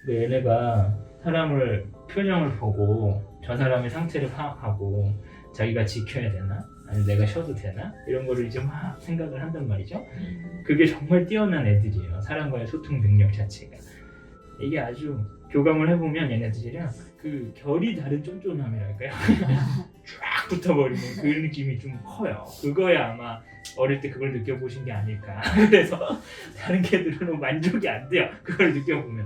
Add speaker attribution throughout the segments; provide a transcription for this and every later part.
Speaker 1: 근데 얘네가 사람을 표정을 보고 저 사람의 상태를 파악하고 자기가 지켜야 되나? 아니 내가 쉬어도 되나? 이런 거를 이제 막 생각을 한단 말이죠. 그게 정말 뛰어난 애들이에요. 사람과의 소통 능력 자체가. 이게 아주 교감을 해보면 얘네들이랑 그 결이 다른 쫀쫀함이랄까요? 쫙 붙어버리는 그 느낌이 좀 커요. 그거야 아마 어릴 때 그걸 느껴보신 게 아닐까. 그래서 다른 개들은 만족이 안 돼요. 그걸 느껴보면.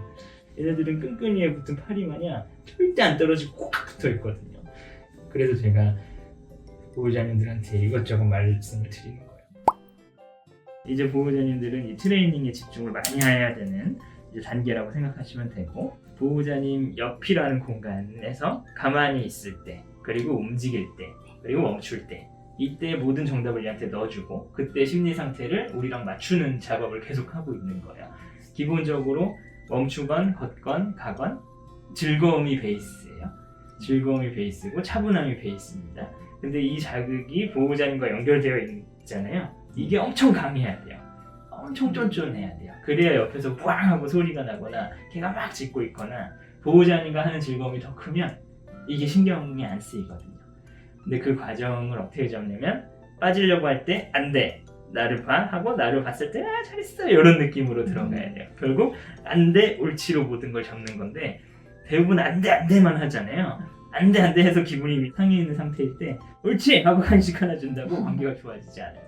Speaker 1: 얘네들은 끈끈이에 붙은 파리 마냥 절대 안 떨어지고 꽉 붙어 있거든요. 그래서 제가 보호자님들한테 이것저것 말씀을 드리는 거예요. 이제 보호자님들은 이 트레이닝에 집중을 많이 해야 되는 이제 단계라고 생각하시면 되고, 보호자님 옆이라는 공간에서 가만히 있을 때, 그리고 움직일 때, 그리고 멈출 때, 이때 모든 정답을 얘한테 넣어주고 그때 심리 상태를 우리랑 맞추는 작업을 계속하고 있는 거예요. 기본적으로 멈추건 걷건 가건 즐거움이 베이스예요. 즐거움이 베이스고 차분함이 베이스입니다. 근데 이 자극이 보호자님과 연결되어 있잖아요. 이게 엄청 강해야 돼요. 엄청 쫀쫀해야 돼요. 그래야 옆에서 뿌앙 하고 소리가 나거나 걔가 막 짖고 있거나 보호자님과 하는 즐거움이 더 크면 이게 신경이 안 쓰이거든요. 근데 그 과정을 어떻게 잡냐면 빠지려고 할 때 안 돼. 나를 봐 하고 나를 봤을 때 아 잘했어 이런 느낌으로 들어가야 돼요. 결국 안 돼 옳지로 모든 걸 잡는 건데 대부분 안 돼 안 돼만 하잖아요. 안 돼 안 돼 해서 기분이 상해 있는 상태일 때 옳지 하고 간식 하나 준다고 관계가 좋아지지 않아요.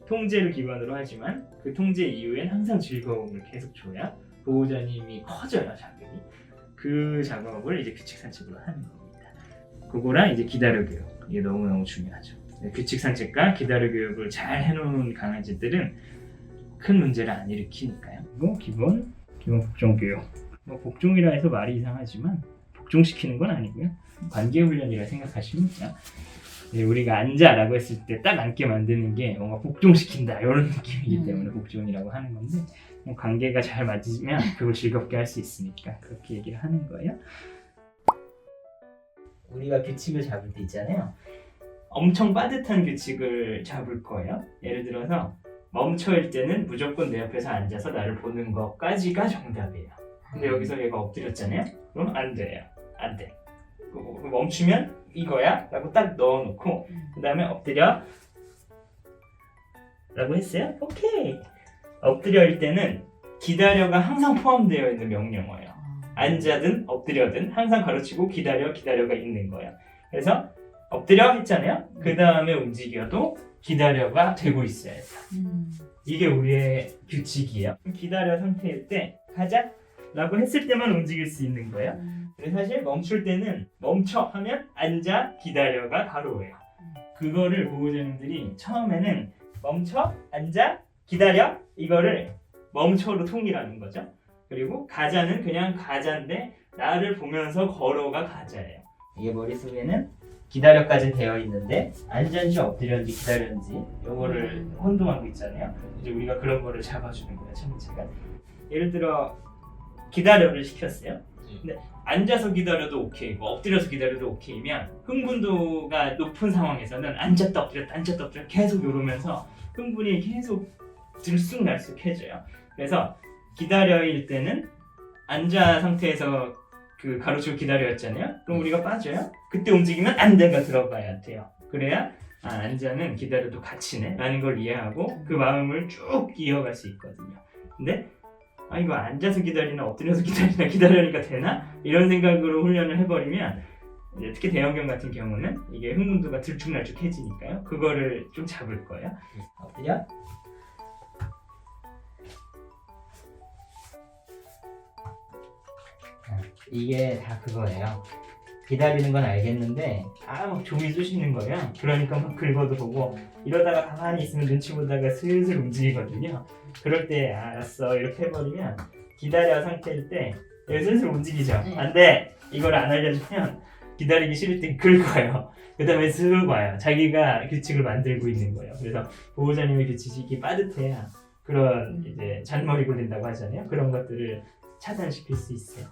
Speaker 1: 통제를 기반으로 하지만 그 통제 이후엔 항상 즐거움을 계속 줘야 보호자님이 커져요. 자극이. 그 작업을 이제 규칙 산책으로 하는 겁니다. 그거랑 이제 기다려 교육, 이게 너무너무 중요하죠. 규칙 산책과 기다려 교육을 잘 해놓은 강아지들은 큰 문제를 안 일으키니까요. 그리고 기본 복종 교육. 뭐 복종이라 해서 말이 이상하지만 복종시키는 건 아니고요. 관계 훈련이라 생각하시면 돼요. 우리가 앉아라고 했을 때 딱 앉게 만드는 게 뭔가 복종시킨다 이런 느낌이기 때문에 복종이라고 하는 건데, 관계가 잘 맞으면 그걸 즐겁게 할 수 있으니까 그렇게 얘기를 하는 거예요. 우리가 규칙을 잡을 때 있잖아요. 엄청 빠듯한 규칙을 잡을 거예요. 예를 들어서 멈춰일 때는 무조건 내 옆에서 앉아서 나를 보는 것까지가 정답이에요. 근데 여기서 얘가 엎드렸잖아요. 그럼 안 돼요. 안 돼. 멈추면 이거야 라고 딱 넣어놓고 그 다음에 엎드려 라고 했어요. 오케이. 엎드려일 때는 기다려가 항상 포함되어 있는 명령어예요. 앉아든 엎드려든 항상 가로치고 기다려가 있는 거예요. 그래서 엎드려 했잖아요. 그 다음에 움직여도 기다려가 되고 있어야 돼요. 이게 우리의 규칙이에요. 기다려 상태일 때 가자 라고 했을 때만 움직일 수 있는 거예요. 근데 사실 멈출 때는 멈춰 하면 앉아 기다려가 바로예요. 그거를 보호자님들이 처음에는 멈춰 앉아 기다려 이거를 멈춰로 통일하는 거죠. 그리고 가자는 그냥 가자인데 나를 보면서 걸어가 가자예요. 이게 머릿속에는 기다려까지 되어 있는데 앉았는지 엎드렸는지 기다렸는지 요거를 혼동하고 있잖아요. 이제 우리가 그런 거를 잡아주는 거예요. 차근차근. 예를 들어 기다려를 시켰어요. 근데 앉아서 기다려도 오케이고 엎드려서 기다려도 오케이면 흥분도가 높은 상황에서는 앉았다 엎드렸다 계속 이러면서 흥분이 계속 들쑥날쑥해져요. 그래서 기다려일 때는 앉아 상태에서 그 가로치고 기다려였잖아요. 그럼 우리가 빠져요. 그때 움직이면 안 돼가 들어가야 돼요. 그래야 앉아는 기다려도 같이네 라는 걸 이해하고 그 마음을 쭉 이어갈 수 있거든요. 근데 이거 앉아서 기다리나 엎드려서 기다리나 기다려니까 되나? 이런 생각으로 훈련을 해버리면 특히 대형견 같은 경우는 이게 흥분도가 들쭉날쭉해지니까요. 그거를 좀 잡을 거예요. 엎드려. 이게 다 그거예요. 기다리는 건 알겠는데 막 종이 쑤시는 거예요. 그러니까 막 긁어도 보고 이러다가 가만히 있으면 눈치 보다가 슬슬 움직이거든요. 그럴 때 알았어 이렇게 해버리면 기다려 상태일 때 슬슬 움직이죠. 안 돼! 이걸 안 알려주면 기다리기 싫을 때 긁어요. 그 다음에 슥 와요. 자기가 규칙을 만들고 있는 거예요. 그래서 보호자님의 규칙이 빠듯해야 그런 이제 잔머리 굴린다고 하잖아요. 그런 것들을 차단시킬 수 있어요.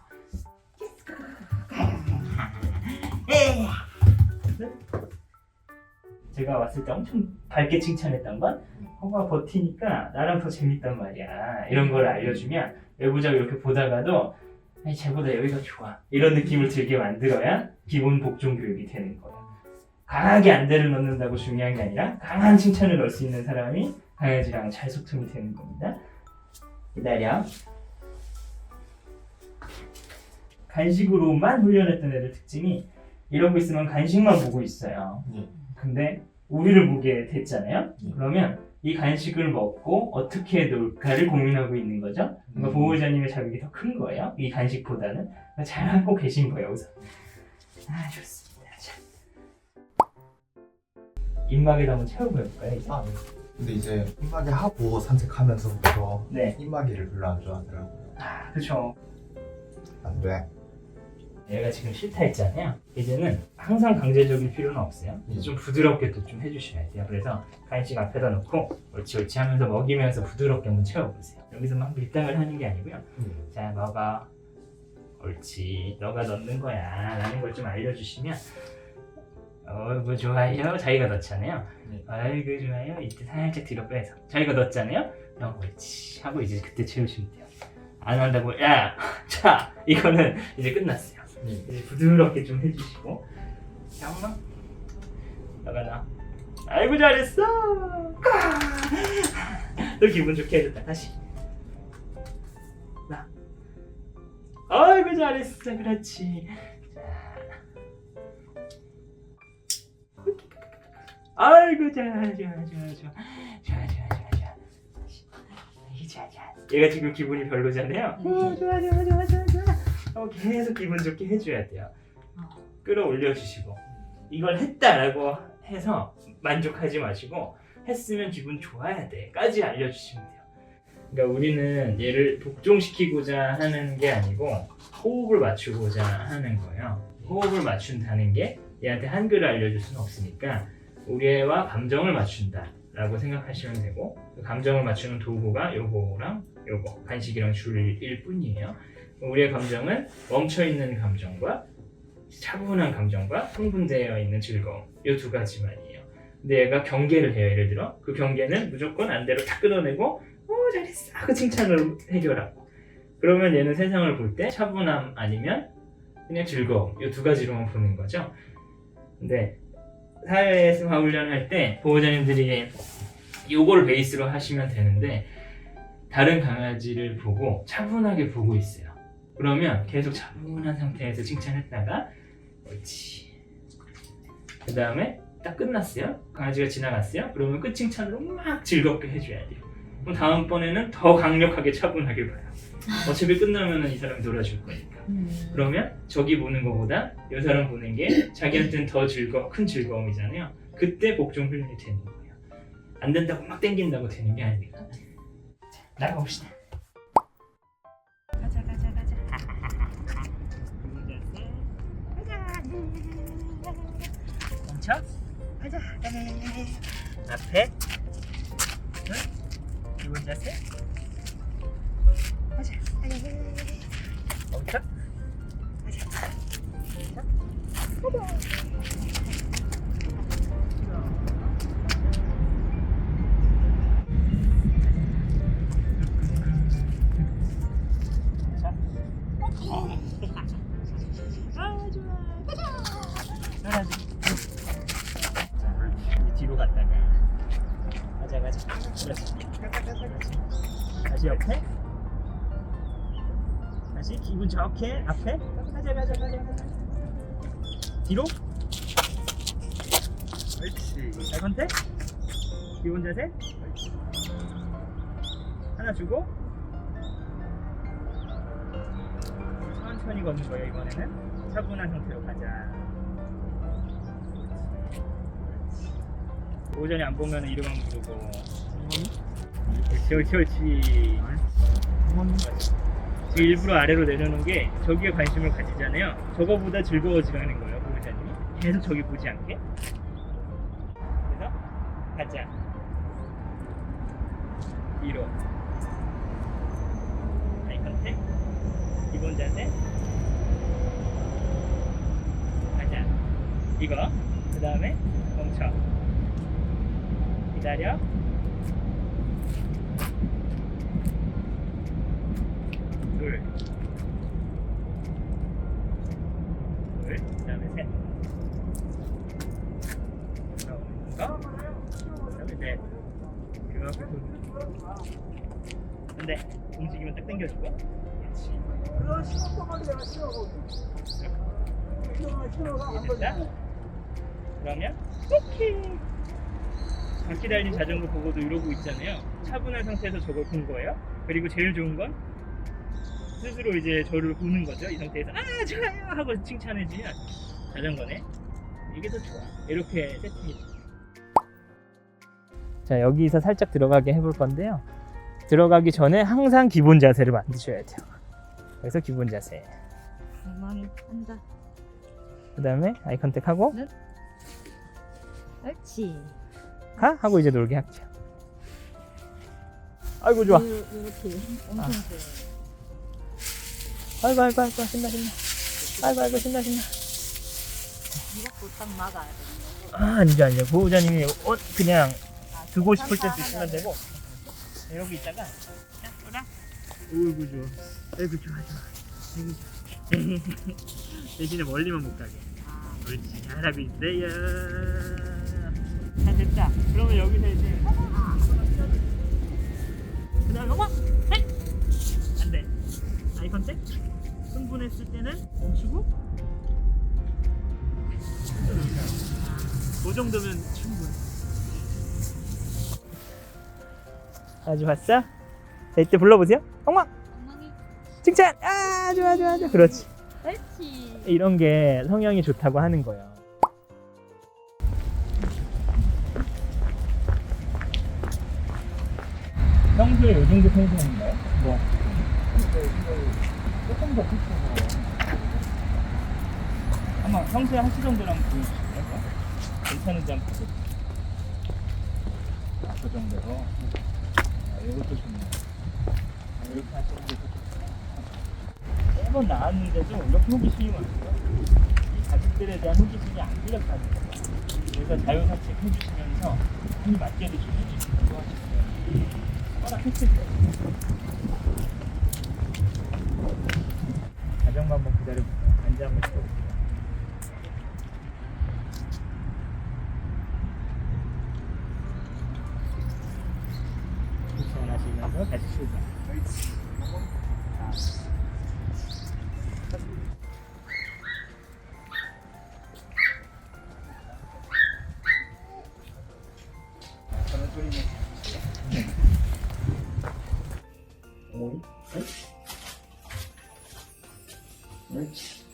Speaker 1: 제가 왔을 때 엄청 밝게 칭찬했던 건 허가 버티니까 나랑 더 재밌단 말이야. 이런 걸 알려주면 외부자가 이렇게 보다가도 아니 쟤보다 여기가 좋아 이런 느낌을 들게 만들어야 기본 복종 교육이 되는 거예요. 강하게 안대를 넣는다고 중요한 게 아니라 강한 칭찬을 넣을 수 있는 사람이 강아지랑 잘 소통이 되는 겁니다. 기다려. 간식으로만 훈련했던 애들 특징이 이러고 있으면 간식만 보고 있어요. 근데 우리를 보게 됐잖아요. 그러면 이 간식을 먹고 어떻게 놀까를 고민하고 있는 거죠. 그러니까 보호자님의 자극이 더 큰 거예요. 이 간식보다는. 잘하고 계신 거예요, 우선. 아, 좋습니다. 자. 입마개도 한번 채워볼까요, 이제?
Speaker 2: 네. 근데 이제 입마개 하고 산책하면서부터
Speaker 1: 네.
Speaker 2: 입마개를 별로 안 좋아하더라고요.
Speaker 1: 아, 그쵸.
Speaker 2: 안 돼.
Speaker 1: 얘가 지금 싫다 했잖아요. 이제는 항상 강제적일 필요는 없어요. 좀 부드럽게 또 좀 해주셔야 돼요. 그래서 간식 앞에다 놓고 옳지 옳지 하면서 먹이면서 부드럽게 한번 채워보세요. 여기서 막 밀당을 하는 게 아니고요. 자, 먹어. 옳지. 너가 넣는 거야. 라는 걸 좀 알려주시면 어이구 좋아요. 자기가 넣잖아요. 아이고 좋아요. 이때 살짝 뒤로 빼서 자기가 넣었잖아요. 옳지 하고 이제 그때 채우시면 돼요. 안 한다고 야! 자! 이거는 이제 끝났어요. 이제 부드럽게 좀 해주시고 자, 엄마 너가 나 아이고 잘했어. 또 기분 좋게 해줬다. 다시 나 아이고 잘했어. 그렇지. 아이고 좋아. 얘가 지금 기분이 별로잖아요. 좋아. 계속 기분 좋게 해줘야 돼요. 끌어올려 주시고 이걸 했다라고 해서 만족하지 마시고 했으면 기분 좋아야 돼까지 알려주시면 돼요. 그러니까 우리는 얘를 복종시키고자 하는 게 아니고 호흡을 맞추고자 하는 거예요. 호흡을 맞춘다는 게 얘한테 한글을 알려줄 수는 없으니까 우리 애와 감정을 맞춘다라고 생각하시면 되고 그 감정을 맞추는 도구가 요거랑 요거 간식이랑 줄일 뿐이에요. 우리의 감정은 멈춰있는 감정과 차분한 감정과 흥분되어 있는 즐거움 이 두 가지만이에요. 근데 얘가 경계를 해요. 예를 들어 그 경계는 무조건 안대로 다 끊어내고 잘했어 하고 칭찬으로 해결하고 그러면 얘는 세상을 볼 때 차분함 아니면 그냥 즐거움 이 두 가지로만 보는 거죠. 근데 사회에서 훈련할 때 보호자님들이 요거를 베이스로 하시면 되는데 다른 강아지를 보고 차분하게 보고 있어요. 그러면 계속 차분한 상태에서 칭찬했다가 옳지. 그 다음에 딱 끝났어요. 강아지가 지나갔어요. 그러면 끝 칭찬으로 막 즐겁게 해줘야 돼요. 그럼 다음번에는 더 강력하게 차분하게 봐요. 어차피 끝나면 이 사람이 놀아줄 거니까. 그러면 저기 보는 것보다 이 사람 보는 게 자기한테는 더 큰 즐거움이잖아요. 그때 복종 훈련이 되는 거예요. 안 된다고 막 땡긴다고 되는 게 아니니까. 나가봅시다. 가자. 멈춰. 가자. 앞에. 기본 자세. 가자. 멈춰. 가자. 뒤로 갔다가 가자. 다시 옆에 다시 기분 좋게 앞에 가자. 뒤로 옳지. 잘 컨택 기본 자세 하나 주고 천천히 걷는 거예요. 이번에는 차분한 상태로 가자. 오전에 안 보면 이름만 부르고 옳지. 지금 일부러 아래로 내려놓은 게 저기에 관심을 가지잖아요. 저거보다 즐거워지라는 거예요. 보호자님이 계속 저기 보지 않게. 그래서 가자. 뒤로 아이 컨택 기본 자세 가자. 이거 그 다음에 멈춰. 기다려. 둘. 다음에 셋. 돌아오는 거. 그다음에 넷. 그만큼 근데 움직이면 딱 당겨주고. 그렇지. 이해됐다? 그러면 오케이. 바퀴 달린 자전거 보고도 이러고 있잖아요. 차분한 상태에서 저걸 본 거예요. 그리고 제일 좋은 건 스스로 이제 저를 보는 거죠. 이 상태에서 아 좋아요 하고 칭찬해주면 자전거네. 이게 더 좋아. 이렇게 세팅이 돼. 자, 여기서 살짝 들어가게 해볼 건데요. 들어가기 전에 항상 기본 자세를 만드셔야 돼요. 그래서 기본 자세.
Speaker 3: 엉망이 한다.
Speaker 1: 그 다음에 아이 컨택하고
Speaker 3: 옳지.
Speaker 1: 가? 하고 이제 놀게 하죠. 아이고 좋아.
Speaker 3: 이렇게 엄청 좋아.
Speaker 1: 아이고 아이고 아이고 신나 신나. 아이고 아이고 신나 신나.
Speaker 3: 이것도 딱 막아야 돼.
Speaker 1: 아 아니죠. 보호자님이 그냥 두고 싶을 때 드시면 되고 여기 있다가 자 돌아. 어이구 좋아. 아이고 좋아 좋아. 아이고 좋아. 대신에 멀리만 못 가게. 옳지 잘하고 있어요. 자 됐다. 그러면 여기서 이제 그 다음에 어머! 헤이! 안돼. 아이 컨택. 흥분했을 때는 멈추고 그 정도면 충분해. 아주 봤어? 자 이때 불러보세요. 엉망!
Speaker 3: 엉망이.
Speaker 1: 칭찬! 아 좋아 좋아 좋아. 그렇지.
Speaker 3: 옳지.
Speaker 1: 이런 게 성향이 좋다고 하는 거예요. 평소에 이 정도 텐션인가요? 뭐? 조금 더 비싸서 아마 평소에 하시던 대로 한번 보여주실까요? 괜찮은지 한번 보세요. 그 정도로. 이것도 좋네요. 이렇게 하시는 게 좋겠어요. 매번 나왔는데도 이렇게 호기심이 많아요. 이 가족들에 대한 호기심이 안 끌렸다는 거예요. 그래서 자유산책 해주시면서 많이 맡겨주시면 좋아하시고요. 허락했을 때 자전거 한번 기다려보세요. 앉아 한번 쳐보세요. 하시면서 다시 출발. 저는 소리는 옳지. 옳지.